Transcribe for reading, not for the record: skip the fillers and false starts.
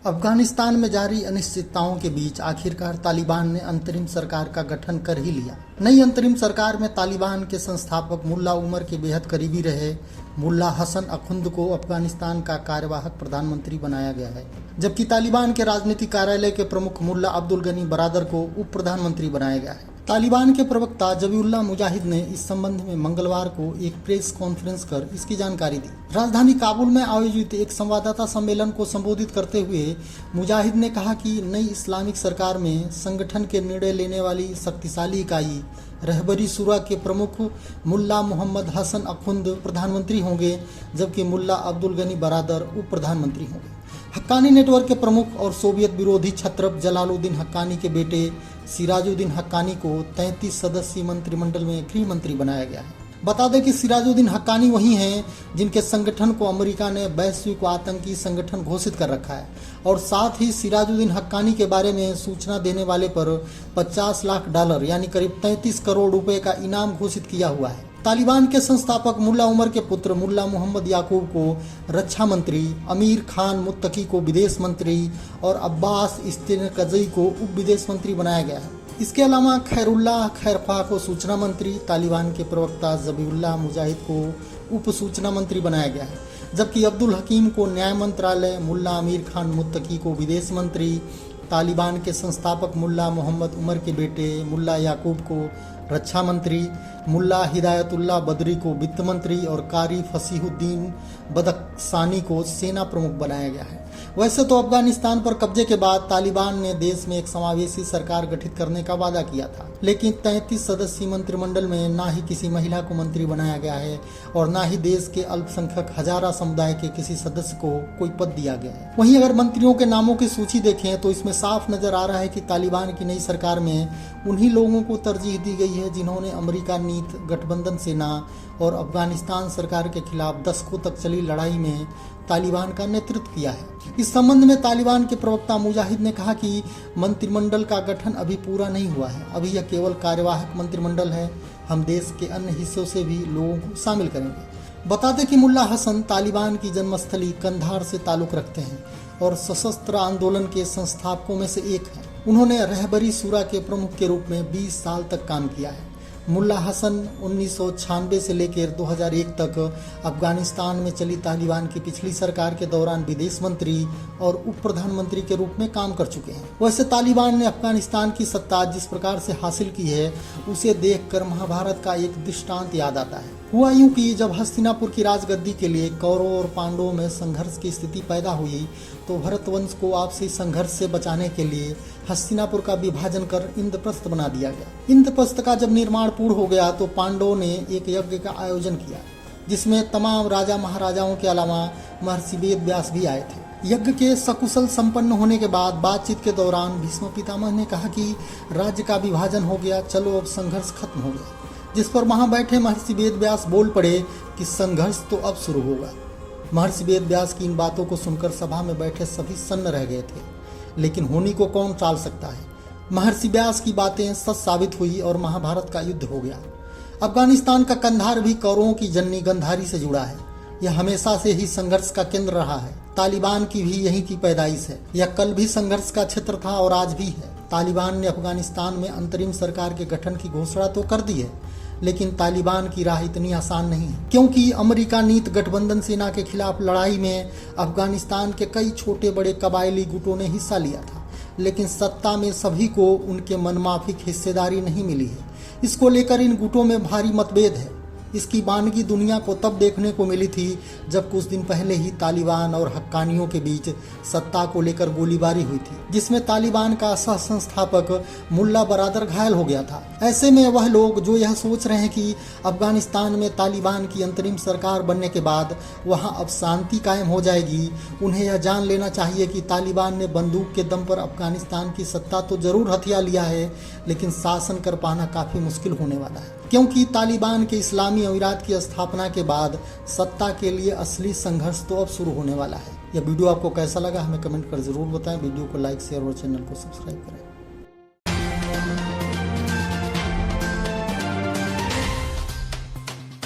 अफगानिस्तान में जारी अनिश्चितताओं के बीच आखिरकार तालिबान ने अंतरिम सरकार का गठन कर ही लिया। नई अंतरिम सरकार में तालिबान के संस्थापक मुल्ला उमर के बेहद करीबी रहे मुल्ला हसन अखुंद को अफगानिस्तान का कार्यवाहक प्रधानमंत्री बनाया गया है, जबकि तालिबान के राजनीतिक कार्यालय के प्रमुख मुल्ला अब्दुल गनी बरादर को उप प्रधानमंत्री बनाया गया है। तालिबान के प्रवक्ता जबीउल्लाह मुजाहिद ने इस संबंध में मंगलवार को एक प्रेस कॉन्फ्रेंस कर इसकी जानकारी दी। राजधानी काबुल में आयोजित एक संवाददाता सम्मेलन को संबोधित करते हुए मुजाहिद ने कहा कि नई इस्लामिक सरकार में संगठन के निर्णय लेने वाली शक्तिशाली इकाई रहबरी शुरा के प्रमुख मुल्ला मोहम्मद हसन अखुंद प्रधानमंत्री होंगे, जबकि मुल्ला अब्दुल गनी बरादर उप प्रधानमंत्री होंगे। हक्कानी नेटवर्क के प्रमुख और सोवियत विरोधी छत्रप जलालुद्दीन हक्कानी के बेटे सिराजुद्दीन हक्कानी को 33 सदस्यीय मंत्रिमंडल में गृह मंत्री बनाया गया है। बता दें कि सिराजुद्दीन हक्कानी वही हैं जिनके संगठन को अमेरिका ने वैश्विक आतंकी संगठन घोषित कर रखा है, और साथ ही सिराजुद्दीन हक्कानी के बारे में सूचना देने वाले पर $50 लाख यानी करीब 33 करोड़ रुपए का इनाम घोषित किया हुआ है। तालिबान के संस्थापक मुल्ला उमर के पुत्र मुल्ला मोहम्मद याकूब को रक्षा मंत्री, अमीर खान मुत्तकी को विदेश मंत्री और अब्बास इस्तेनकज़ई को उप विदेश मंत्री बनाया गया है। इसके अलावा खैरुल्लाह खैरख्वाह को सूचना मंत्री, तालिबान के प्रवक्ता जबीउल्लाह मुजाहिद को उप सूचना मंत्री बनाया गया है, जबकि अब्दुल हकीम को न्याय मंत्रालय, मुल्ला अमीर खान मुत्तकी को विदेश मंत्री, तालिबान के संस्थापक मुल्ला मोहम्मद उमर के बेटे मुल्ला याकूब को रक्षा मंत्री, मुल्ला हिदायतुल्लाह बदरी को वित्त मंत्री और कारी फसीहुद्दीन बदख्शानी को सेना प्रमुख बनाया गया है। वैसे तो अफगानिस्तान पर कब्जे के बाद तालिबान ने देश में एक समावेशी सरकार गठित करने का वादा किया था, लेकिन 33 सदस्यीय मंत्रिमंडल में ना ही किसी महिला को मंत्री बनाया गया है और ना ही देश के अल्पसंख्यक हजारा समुदाय के किसी सदस्य को कोई पद दिया गया है। वहीं अगर मंत्रियों के नामों की सूची देखें तो इसमें साफ नजर आ रहा है कि तालिबान की नई सरकार में उन्हीं लोगों को तरजीह दी गई है जिन्होंने अमेरिका नीत गठबंधन सेना और अफगानिस्तान सरकार के खिलाफ दशकों तक चली लड़ाई में तालिबान का नेतृत्व किया है। इस संबंध में तालिबान के प्रवक्ता मुजाहिद ने कहा कि मंत्रिमंडल का गठन अभी पूरा नहीं हुआ है, अभी यह केवल कार्यवाहक मंत्रिमंडल है। हम देश के अन्य हिस्सों से भी लोगों को शामिल करेंगे। बता दें कि मुल्ला हसन तालिबान की जन्मस्थली कंधार से ताल्लुक रखते हैं और सशस्त्र आंदोलन के संस्थापकों में से एक हैं। उन्होंने रहबरी शुरा के प्रमुख के रूप में 20 साल तक काम किया है। मुल्ला हसन 1996 से लेकर 2001 तक अफगानिस्तान में चली तालिबान की पिछली सरकार के दौरान विदेश मंत्री और उप प्रधानमंत्री के रूप में काम कर चुके हैं। वैसे तालिबान ने अफगानिस्तान की सत्ता जिस प्रकार से हासिल की है उसे देखकर महाभारत का एक दृष्टांत याद आता है। हुआ यूं कि जब हस्तिनापुर की राजगद्दी के लिए कौरवों और पांडवों में संघर्ष की स्थिति पैदा हुई तो भरतवंश को आपसी संघर्ष से बचाने के लिए हस्तिनापुर का विभाजन कर इंद्रप्रस्थ बना दिया गया। इंद्रप्रस्थ का जब निर्माण पूर्ण हो गया तो पांडवों ने एक यज्ञ का आयोजन किया जिसमें तमाम राजा महाराजाओं के अलावा महर्षि वेद व्यास भी आए थे। यज्ञ के सकुशल संपन्न होने के बाद बातचीत के दौरान भीष्म पितामह ने कहा कि राज्य का विभाजन हो गया, चलो अब संघर्ष खत्म हो गया, जिस पर वहां बैठे महर्षि वेद व्यास बोल पड़े कि संघर्ष तो अब शुरू होगा। महर्षि वेद व्यास की इन बातों को सुनकर सभा में बैठे सभी सन्न रह गए थे, लेकिन होनी को कौन टाल सकता है। महर्षि व्यास की बातें सच साबित हुई और महाभारत का युद्ध हो गया। अफगानिस्तान का कंधार भी कौरवों की जननी गंधारी से जुड़ा है। यह हमेशा से ही संघर्ष का केंद्र रहा है। तालिबान की भी यहीं की पैदाइश है। यह कल भी संघर्ष का क्षेत्र था और आज भी है। तालिबान ने अफगानिस्तान में अंतरिम सरकार के गठन की घोषणा तो कर दी है, लेकिन तालिबान की राह इतनी आसान नहीं है, क्योंकि अमेरिका नीत गठबंधन सेना के खिलाफ लड़ाई में अफगानिस्तान के कई छोटे बड़े कबायली गुटों ने हिस्सा लिया था, लेकिन सत्ता में सभी को उनके मनमाफिक हिस्सेदारी नहीं मिली है। इसको लेकर इन गुटों में भारी मतभेद है। इसकी वानगी दुनिया को तब देखने को मिली थी जब कुछ दिन पहले ही तालिबान और हक्कानियों के बीच सत्ता को लेकर गोलीबारी हुई थी, जिसमें तालिबान का सह संस्थापक मुल्ला बरादर घायल हो गया था। ऐसे में वह लोग जो यह सोच रहे हैं कि अफगानिस्तान में तालिबान की अंतरिम सरकार बनने के बाद वहां अब शांति कायम हो जाएगी, उन्हें यह जान लेना चाहिए कि तालिबान ने बंदूक के दम पर अफगानिस्तान की सत्ता तो जरूर हथिया लिया है, लेकिन शासन कर पाना काफी मुश्किल होने वाला है, क्योंकि तालिबान के इस्लामी अमीरात की स्थापना के बाद सत्ता के लिए असली संघर्ष तो अब शुरू होने वाला है। यह वीडियो आपको कैसा लगा हमें कमेंट कर जरूर बताएं। वीडियो को लाइक शेयर और चैनल को सब्सक्राइब करें।